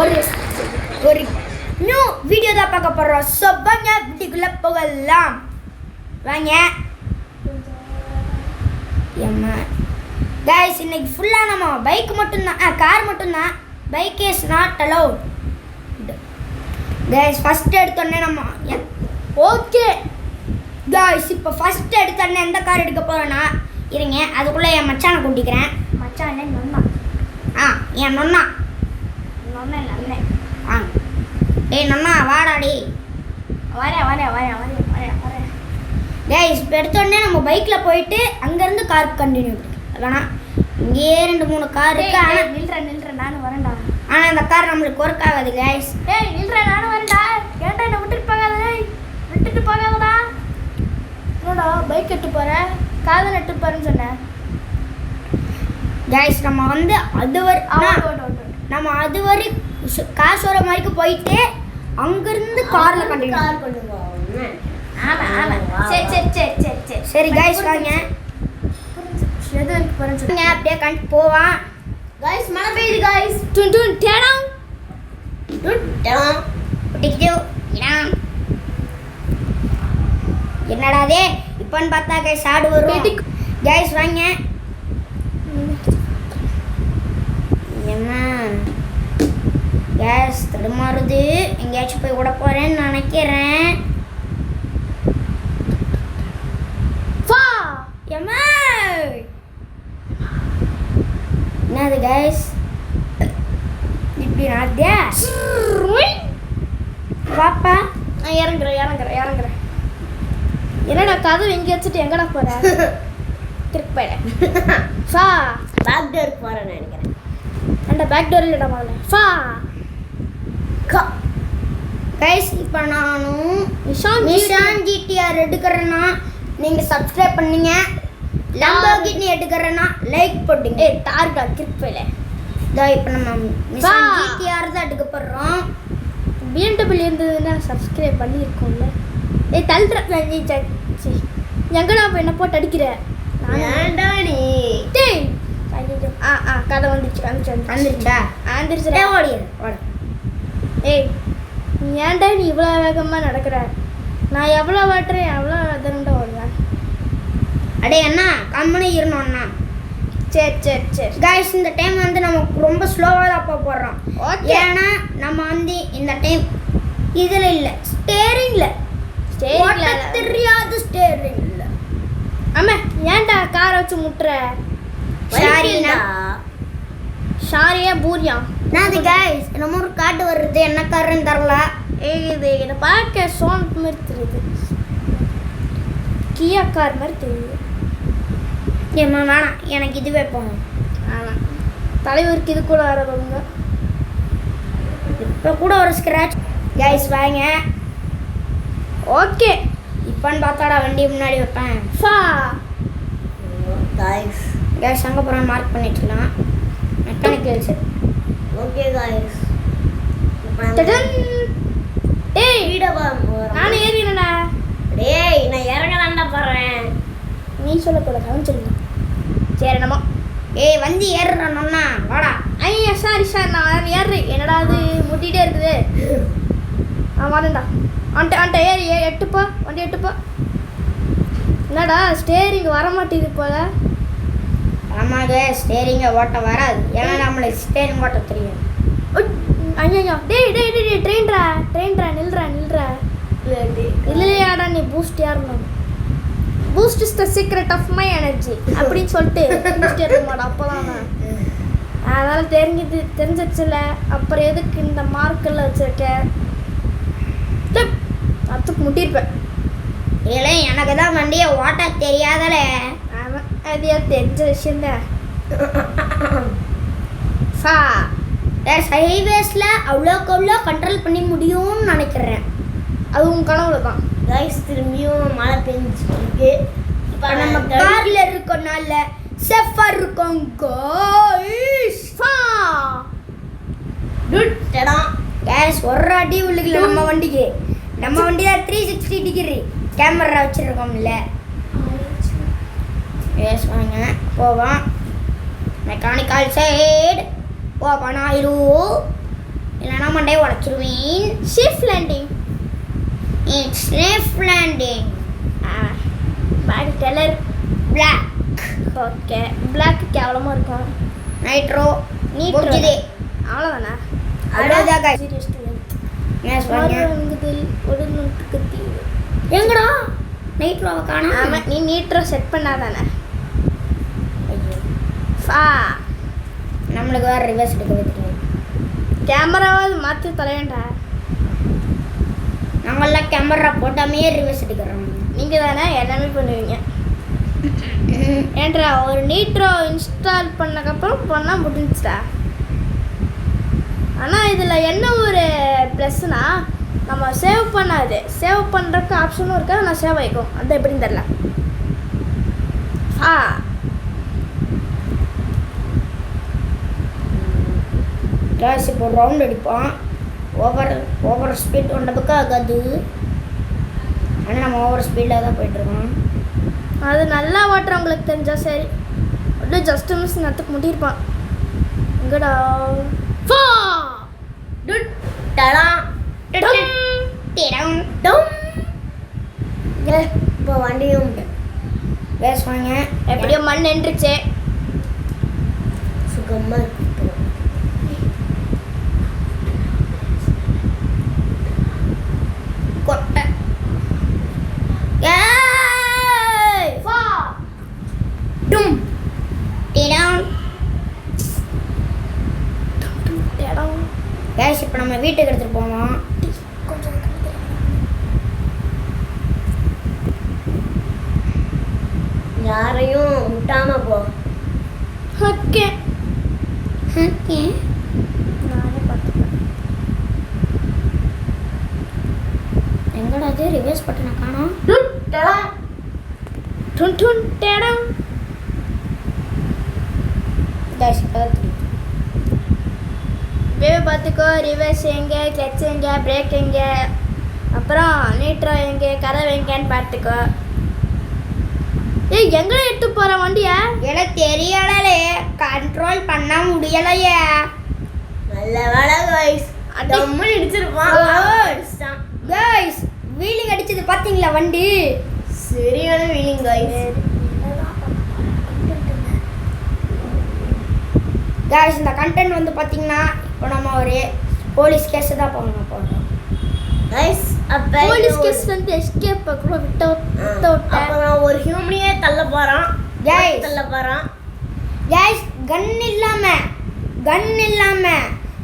ஒரு ஒரு new video தான் பார்க்க போகிறோம். ஸோ வாங்க வீட்டுக்குள்ளே போகலாம். வாங்க ஏம்மா கைஸ், இன்னைக்கு ஃபுல்லாக நம்ம பைக் மட்டும்தான், கார் மட்டும்தான். Bike is not allowed guys. First எடுத்தோடனே நம்ம ஓகே கைஸ், இப்போ ஃபஸ்ட்டு எடுத்தோடனே எந்த கார் எடுக்க போகிறோன்னா இருங்க, அதுக்குள்ளே என் மச்சானை கூட்டிக்கிறேன். மச்சான் நொன்னா, என் நொன்னா நொன்ன அண்ணன். டேய் நொன்னா வாடாடி. வரேன் கைஸ், இப்போ எடுத்தோடனே நம்ம பைக்கில் போயிட்டு அங்கேருந்து காருக்கு கண்டினியூ வேணா. இங்கேயே 2-3 கார் இருக்கு. ஆனால் நில்றேன் நானும் வரேன்டா. ஆனால் அந்த கார் நம்மளுக்கு ஒர்க் ஆகாது கைஸ். டேய் நில்றேன் நானும் வரேன்டா. ஏன்டா என்ன விட்டுட்டு போகாதடா. என்னடா பைக் எட்டு போகிறேன், காதல் எட்டு போகிறேன்னு சொன்னேன் கைஸ். நம்ம வந்து அதுவரை காசு வர மாதிரிக்கு போயிட்டு அங்கிருந்து காரில் கண்டினியூ. சரி கைஸ் வாங்க, எது வரைக்கும் போகிறேன்னு சொன்னேன். அப்படியே கண்டு போவான் கைஸ். மழை பெய்யுது கைஸ். டுன் டேடம் என்னடா அதே இப்போன்னு பார்த்தா கைஸ் ஆடு வரும். கைஸ் வாங்க. என்ன கேஸ் தடுமாறுது, எங்கேயாச்சும் போய் விட போகிறேன்னு நினைக்கிறேன். என்னது கைஸ் இப்படி நாத்தியா பாப்பா. இறங்குறேன். என்னடா கதவு எங்கே வச்சுட்டு எங்கடா போகிறேன்? திருப்பி போயிடேன். ஃபா பேக் டோருக்கு போகிறேன்னு நினைக்கிறேன். அந்த பேக் டோர் இல்லைடா முதல்ல. ஃபா கைஸ், இப்போ நானும் நிஷான் ஜிடிஆர் எடுக்கிறேன்னா நீங்கள் சப்ஸ்கிரைப் பண்ணீங்க. லம்போர்கினி எடுக்கிறேன்னா லைக் போட்டுங்க. டார்கா திருப்பில இதோ இப்போ நம்ம நிஷான் ஜிடிஆர் தான் எடுக்க போடுறோம். பிஎம்டபிள்யூ இருந்ததுன்னா சப்ஸ்கிரைப் பண்ணியிருக்கோம்ல. தள்ளுற எங்கடா போய் என்ன போட்டு அடிக்கிற? டேய் கதை வந்துருச்சுடா. ஏய் ஏன்டா நீ இவ்வளோ வேகமாக நடக்கிற? நான் எவ்வளோ வாட்டுறேன் எவ்வளோ தரண்டா ஓடுவேன். அடே அண்ணா கம்மனு இருந்தோம்ண்ணா. சரி கைஸ், இந்த டைம் வந்து நம்ம ரொம்ப ஸ்லோவாக தான் போடுறோம். ஏன்னா நம்ம வந்து இந்த டைம் இதில் இல்லை, ஸ்டேரிங்கில் தெரியாது. ஸ்டேரிங்கில் ஆமாம். ஏன்டா காரை வச்சு முட்டுற? ஷாரியா பூரியா அது கைஸ், நம்ம ஒரு காட்டு வருது, என்ன காருன்னு தரல. இது என்னை பார்க்க சோன் மாதிரி தெரியுது, கியா கார் மாதிரி தெரியுது. ஏம்மா வேணாம், எனக்கு இதுவே போகணும். ஆனால் தலைவருக்கு இது கூட வரவங்க இப்போ கூட ஒரு ஸ்க்ராட்ச். கைஸ் வாங்க. ஓகே, இப்போன்னு பார்த்தாடா வண்டி முன்னாடி வைப்பேன். ஃபா கைஸ் அங்கே போகிறோம், மார்க் பண்ணிட்டுலாம் மெக்கானிக்கல்ஸ். Okay guys. ஏய் நானும் ஏறினடா. டேய் நான் இறங்கலாம்டா போகிறேன். நீ சொல்லக்கூடாது சொல்லுங்க. சரி நம்ம வந்து ஏறுறோம்னா வாடா. ஐயா சாரி நான் ஏறுறேன். என்னடா அது முட்டிகிட்டே இருக்குது. வரேன்டா. அன்ட்ட ஏறி எட்டுப்பா, வண்டி எட்டுப்பா. என்னடா ஸ்டேரிங் வர மாட்டேங்குது போல. ஆமாங்க, ஸ்டேரிங்கை ஓட்ட வராது. ஏன்னா நம்மளுக்கு ஸ்டேரிங் ஓட்ட தெரியும். ஐயா டேய் ட்ரெயின்ரா நில்றா. இல்லையாடா நீ பூஸ்ட் ஏறணும். Boost is the secret of my energy அப்படின்னு சொல்லிட்டு பூஸ்ட் ஏற மாட்டேன். அப்போ தான் அதனால் தெரிஞ்சிச்சுல. அப்புறம் எதுக்கு இந்த மார்க்கெல்லாம் வச்சுருக்கேன்? அதுக்கு முட்டிருப்பேன். இல்லை எனக்கு தான் வண்டியை ஓட்ட தெரியாதல. ஆமாம், அது தெரிஞ்ச விஷயந்தான். ஹைவேஸில் அவ்வளோக்கு அவ்வளோ கண்ட்ரோல் பண்ணி முடியும்னு நினைக்கிறேன். அது உன் கனவுல தான். கைஸ் திரும்பியும் மழை பெஞ்சிருக்கு. இப்போ நம்ம காரில் இருக்கனால சேஃபாக இருக்கோம். கேஸ் ஒரு அடி உள்ளுக்குல நம்ம வண்டிக்கு. நம்ம வண்டி தான் 360 டிகிரி கேமரா வச்சுருக்கோம்ல. கேஸ் வாங்க போவோம். மெக்கானிக்கல் சைடு ஓப்பன் ஆயிடும். இல்லைனா மண்டையை உடச்சிருவேன். Safe landing. It's safe landing. Body colour black. Okay. Black கேவலமாக இருக்கும். Nitro nitro. முடிஞ்சுது. அவ்வளோதானே? அவ்வளோதான் guys. சீரியஸ் எஸ் வாங்க. ஒரு நோட்டுக்கு தீவு. எங்கடா நைட்ரோவை காணோம். ஆமாம், நீ நீட்ரோ செட் பண்ணாதானே? நம்மளுக்கு வேறு ரிவர்ஸ் எடுக்க வைக்கிறேன். கேமராவாவது மாற்றி தொலைவேண்டா. நாங்கள்லாம் கேமரா போட்டாமே ரிவர்ஸ் எடுக்கிறோம். நீங்கள் தானே எல்லாமே பண்ணுவீங்க. ஏன்றா ஒரு நீட்ரோ இன்ஸ்டால் பண்ணக்கப்புறம் பண்ணால் முடிஞ்சுடா. ஆனால் இதில் என்ன ஒரு ப்ளஸ்னா, நம்ம சேவ் பண்ணாது. சேவ் பண்ணுறக்கு ஆப்ஷனும் இருக்காது, நான் சேவ் ஆகிக்கும். அது எப்படின்னு தெரில. கேஸ் இப்போ ரவுண்ட் அடிப்போம். ஓவர் ஸ்பீட் ஒன்ற பக்கம் ஆகாது. ஆனால் நம்ம ஓவர் ஸ்பீடில் தான் போயிட்டுருக்கோம். அது நல்லா ஓட்டுறவங்களுக்கு தெரிஞ்சால் சரி. அப்படியே ஜஸ்ட் மிஸ் நேரத்துக்கு முட்டியிருப்பான். இங்கடா இப்போ வண்டியும் கேஸ் வாங்க. எப்படியோ மண் நின்றுச்சு. சுகமாக இருக்கு. கொட்டை டும் டிடம். கேஸ் இப்போ நம்ம வீட்டுக்கு எடுத்துகிட்டு போவோம். யாரையும் விட்டாம போ. Okay okay. நானே பார்த்துப்பேன். எங்கடா அது ரிவர்ஸ் பட்டனை காணோம். டுன் டுன் டேடம். கேஸ் இப்போ தான் தெரியும். வேவ் பார்த்துக்கோ. ரிவர்ஸ் எங்கே, கிளச் எங்கே, பிரேக் எங்கே, அப்புறம் நீட்ரோ எங்கே, கதவு எங்கேன்னு பார்த்துக்கோ. ஏய், எங்கே எடுத்து போகிற வண்டியை? எனக்கு தெரியலே, கண்ட்ரோல் பண்ண முடியலையே. நல்ல வேலை கைஸ். அடம்மா இடிச்சிருப்பான். கைஸ் வீலிங் அடிச்சது பார்த்தீங்களா வண்டி? சரியான வீலிங் கைஸ். கைஸ் இந்த கண்டென்ட் வந்து பார்த்தீங்கன்னா இப்போ நம்ம ஒரு போலீஸ் கேஸ் தான் போகிறோம். கைஸ் அப்போ போலீஸ் கேஸ் வந்து எஸ்கேப் கூட விட்ட அப்புறம் ஒரு ஹியூமனையே தள்ள போகிறான். கைஸ் தள்ள போகிறான். கைஸ் கன் இல்லாம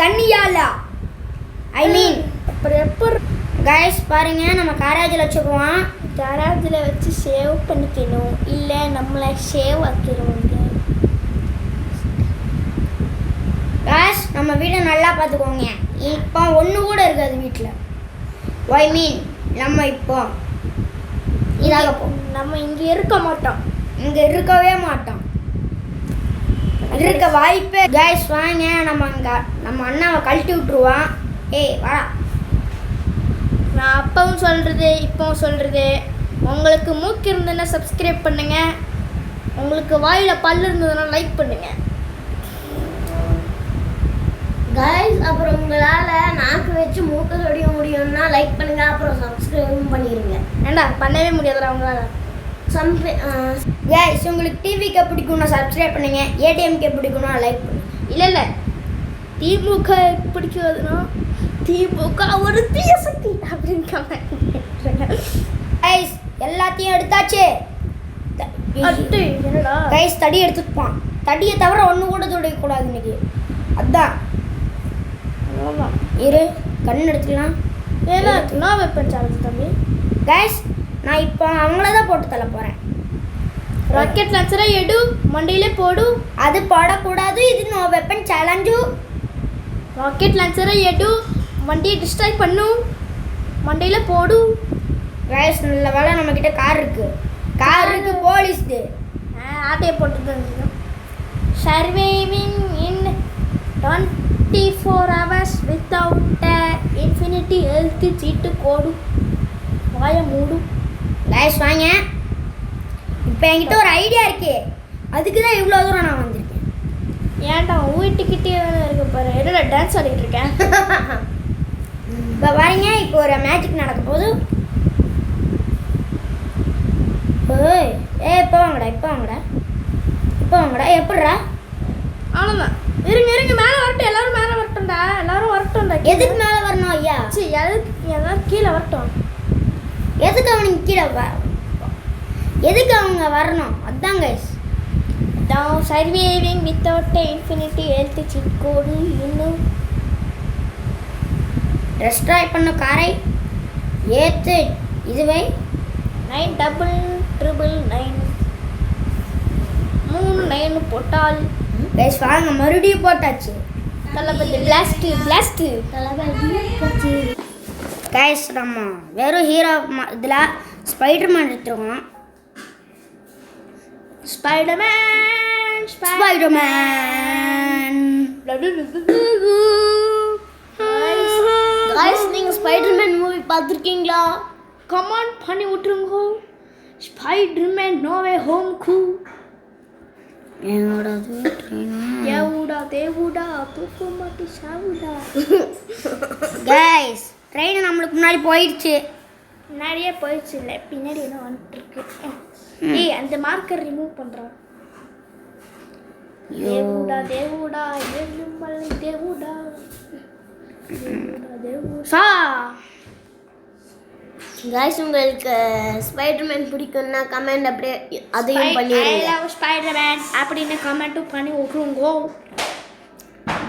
தண்ணியால ஐ மீன் அப்புறம் எப்போ கைஸ் பாருங்க, நம்ம கேரேஜில் வச்சுக்குவோம். கேரேஜில் வச்சு சேவ் பண்ணிக்கணும், இல்லை நம்மளை சேவ் ஆக்கிடுவோங்க. கைஸ் நம்ம வீட்டை நல்லா பார்த்துக்கோங்க. இப்போ ஒன்று கூட இருக்காது வீட்டில். ஐ மீன் நம்ம இப்போ இதாக நம்ம இங்கே இருக்க மாட்டோம். இங்கே இருக்கவே மாட்டோம். இருக்க வாய்ப்பே. கைஸ் வாங்க, நம்ம இங்கே நம்ம அண்ணாவை கழட்டி விட்ருவான். ஏய் வாடா. நான் அப்பவும் சொல்கிறது இப்போவும் சொல்கிறது, உங்களுக்கு மூக்கு இருந்ததுன்னா சப்ஸ்கிரைப் பண்ணுங்கள், உங்களுக்கு வாயில் பல் இருந்ததுன்னா லைக் பண்ணுங்கள். கைஸ் அப்புறம் உங்களால் நாக்கு வச்சு மூக்க சொடிய முடியும்னா லைக் பண்ணுங்க, அப்புறம் சப்ஸ்கிரைபும் பண்ணிடுங்க. ஏண்டா பண்ணவே முடியாதுடா உங்களால். கைஸ் உங்களுக்கு டிவிக்கு பிடிக்கும்னா சப்ஸ்கிரைப் பண்ணுங்க, ஏடிஎம்கே பிடிக்கும்னா லைக் பண்ணுங்க. இல்லை திமுக பிடிக்காதுன்னா திமுக ஒரு தீய சக்தி அப்படின்னு கமெண்ட். கைஸ் எல்லாத்தையும் எடுத்தாச்சு. என்னடா கைஸ் தடி எடுத்துப்பான். தடியை தவிர ஒன்று கூட துடைக்கக்கூடாது இன்னைக்கு. அதான் இரு கண் எடுத்துக்கலாம். ஏன்னா நான் வெப்பன் சேலஞ்சு தம்பி. கைஸ் நான் இப்போ அவங்கள தான் போட்டு தள்ள போகிறேன். ராக்கெட் லான்ச்சரை எடு, மண்டையிலே போடு. அது போடக்கூடாது, இது நோ வெப்பன் சேலஞ்சு. ராக்கெட் லான்ச்சரை எடு, வண்டியை டிஸ்ட்ராய் பண்ணு, மண்டையில் போடு. கைஸ் நல்ல வேலை நம்மக்கிட்ட கார் இருக்கு போலீஸ்து. ஆட்டையை போட்டு தந்துடும். சர்வைவிங் இன் 24 hours வித்தவுட் இன்ஃபினிட்டி ஹெல்த் சீட்டு கோடு. வாய மூடு. கைஸ் வாங்க, இப்போ என்கிட்ட ஒரு ஐடியா இருக்கு. அதுக்கு தான் இவ்வளோ தூரம் நான் வந்திருக்கேன். ஏன்டா வீட்டுக்கிட்டே இருக்க பாரு. என்னடா டான்ஸ் ஆடிட்டு இருக்கேன். இப்போ பாருங்க, இப்போ ஒரு மேஜிக் நடக்க போகுது. ஏய் ஏய் இப்போ வாங்கடா, இப்போ வாங்கடா, இப்போ வாங்கடா. எப்படிடா? அவ்வளோதான். இருங்க மேலே வரட்டும். எல்லாரும் மேலே வரட்டும்டா. எல்லாரும் வரட்டும்டா. எதுக்கு மேலே வரணும் ஐயா? சரி எதுக்கு எல்லாரும் கீழே வரட்டும். எதுக்கு அவனுக்கு கீழே எதுக்கு அவங்க வரணும்? அதான் guys. Now surviving without the infinity health cheat code இன்னும் ரெஸ்ட்ராய் பண்ண காரை ஏத்து இதுவை 99999 3 போட்டால் கைஸ் வாங்க, மறுபடியும் போட்டாச்சு. தளபதி பிளாஸ்ட் கைஸ் நம்ம வெறும் ஹீரோ இதில் ஸ்பைடர்மேன் எடுத்துருக்கோம். ஸ்பைடர்மேன் கைஸ் நீங்க ஸ்பைடர்மேன் மூவி பார்த்துருக்கீங்களா? கமெண்ட் பண்ணி விட்டுருங்க. ஸ்பைடர்மேன் நோவே ஹோம் கூ என்னோட தேவுடா தூக்க மாட்டி சாவுடா. கைஸ் ட்ரெயின் நம்மளுக்கு முன்னாடி போயிடுச்சு. முன்னாடியே போயிடுச்சு இல்லை, பின்னாடி என்ன வந்துட்டு இருக்கு. ஏய் அந்த மார்க்கர் ரிமூவ் பண்ணுறான். தேவுடா ஏழுமலை தேவுடா சா கைஸ் உங்களுக்கு ஸ்பைடர்மேன் பிடிக்கும்னா கமெண்ட் அப்படியே அதையும் ஐ பண்ணிடுங்க. லவ் ஸ்பைடர்மேன் அப்படின்னு கமெண்ட்டும் பண்ணி விட்ருங்கோ.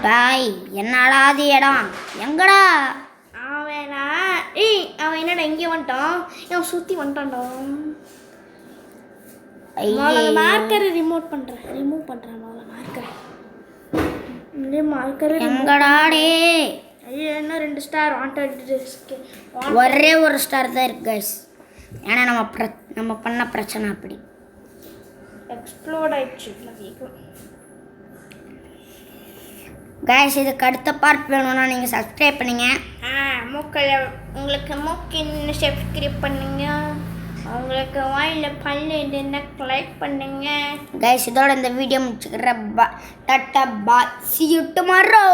டாய் என்னடா அது இடம்? எங்கடா அவனா? அவன் என்னடா இங்கே வந்துட்டான்? அவன் சுற்றி வந்துட்டான்டா. மார்க்கரை ரிமூவ் பண்ணுறேன் மார்க்கரை. எங்கடா டே? ஐயோ என்ன 2 ஸ்டார் வாண்டட். ஒரே ஒரு ஸ்டார் தான் இருக்கு கைஸ். ஏன்னா நம்ம பண்ண பிரச்சனை அப்படி எக்ஸ்ப்ளோர்ட் ஆயிடுச்சு. கைஸ் இதுக்கு அடுத்த பார்ட் வேணும்னா நீங்கள் சப்ஸ்கிரைப் பண்ணுங்க. உங்களுக்கு மூக்கின்னு சப்ஸ்கிரைப் பண்ணுங்க. உங்களுக்கு வாயில் பல்லு இதுன்னா லைக் பண்ணுங்க. கைஸ் இதோட இந்த வீடியோ முடிச்சுக்கிற tata bye, see you tomorrow.